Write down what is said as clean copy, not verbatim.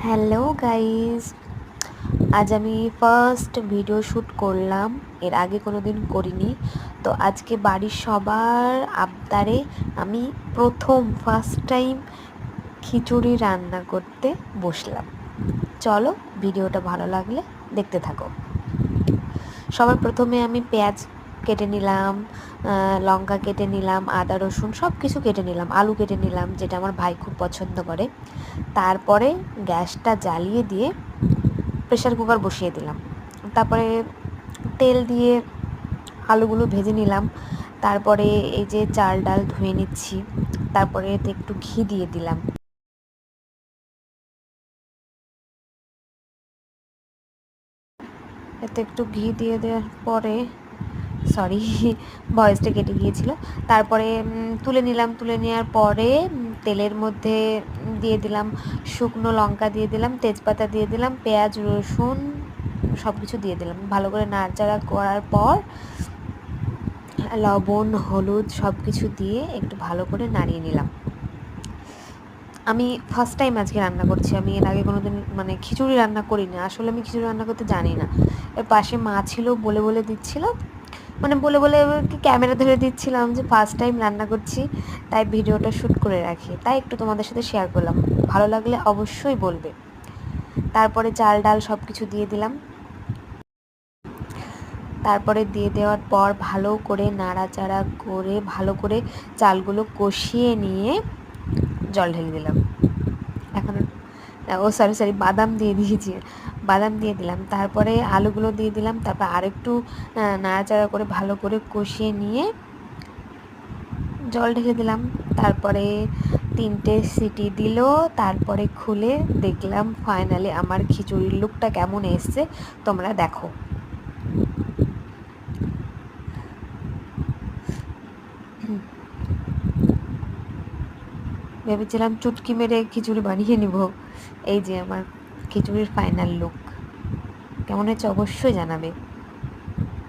Hello guys, আজ আমি first video shoot করলাম। এর আগে কোনো দিন করিনি। তো আজকে বাড়ির সবার আবদারে আমি ফার্স্ট টাইম খিচুড়ি রান্না করতে বসলাম। চলো, ভিডিওটা ভালো লাগলে দেখতে থাকো। সবার প্রথমে আমি পেঁয়াজ কেটে নিলাম, লঙ্কা কেটে নিলাম, আদা রসুন সব কিছু কেটে নিলাম, আলু কেটে নিলাম, যেটা আমার ভাই খুব পছন্দ করে। তারপরে গ্যাসটা জ্বালিয়ে দিয়ে প্রেশার কুকার বসিয়ে দিলাম। তারপরে তেল দিয়ে আলুগুলো ভেজে নিলাম। তারপরে এই যে চাল ডাল ধুয়ে নিচ্ছি। তারপরে এতে একটু ঘি দিয়ে দিলাম। এতে একটু ঘি দিয়ে দেওয়ার পরে সরি ভয়েসটা কেটে গিয়েছিল। তারপরে তুলে নিলাম। তুলে নেওয়ার পরে তেলের মধ্যে দিয়ে দিলাম শুকনো লঙ্কা, দিয়ে দিলাম তেজপাতা, দিয়ে দিলাম পেঁয়াজ রসুন সব কিছু দিয়ে দিলাম। ভালো করে নাড়াচাড়া করার পর লবণ হলুদ সব কিছু দিয়ে একটু ভালো করে নাড়িয়ে নিলাম। আমি ফার্স্ট টাইম আজকে রান্না করছি। আমি এর আগে কোনো দিন খিচুড়ি রান্না করিনি। আসলে আমি খিচুড়ি রান্না করতে জানি না। এর পাশে মা ছিল, বলে বলে দিচ্ছিলাম, বলে বলে ক্যামেরা ধরে দিচ্ছিলাম যে ফার্স্ট টাইম রান্না করছি, তাই ভিডিওটা শ্যুট করে রাখি, তাই একটু তোমাদের সাথে শেয়ার করলাম। ভালো লাগলে অবশ্যই বলবে। তারপরে চাল ডাল সব কিছু দিয়ে দিলাম। তারপরে দিয়ে দেওয়ার পর ভালো করে নাড়াচাড়া করে ভালো করে চালগুলো কষিয়ে নিয়ে জল ঢেলে দিলাম। এখন সরি বাদাম দিয়ে দিয়েছি, বাদাম দিয়ে দিলাম। তারপরে আলুগুলো দিয়ে দিলাম। তারপর আরেকটু নাড়াচাড়া করে ভালো করে কষিয়ে নিয়ে জল ঢেলে দিলাম। তারপরে 3টে সিটি দিল। তারপরে খুলে দেখলাম ফাইনালি আমার খিচুড়ির লুকটা কেমন এসছে, তোমরা দেখো। ভেবেছিলাম চুটকি মেরে খিচুড়ি বানিয়ে নিব। এই যে আমার খিচুড়ির ফাইনাল লুক। কেমন হয়েছে অবশ্যই জানাবে।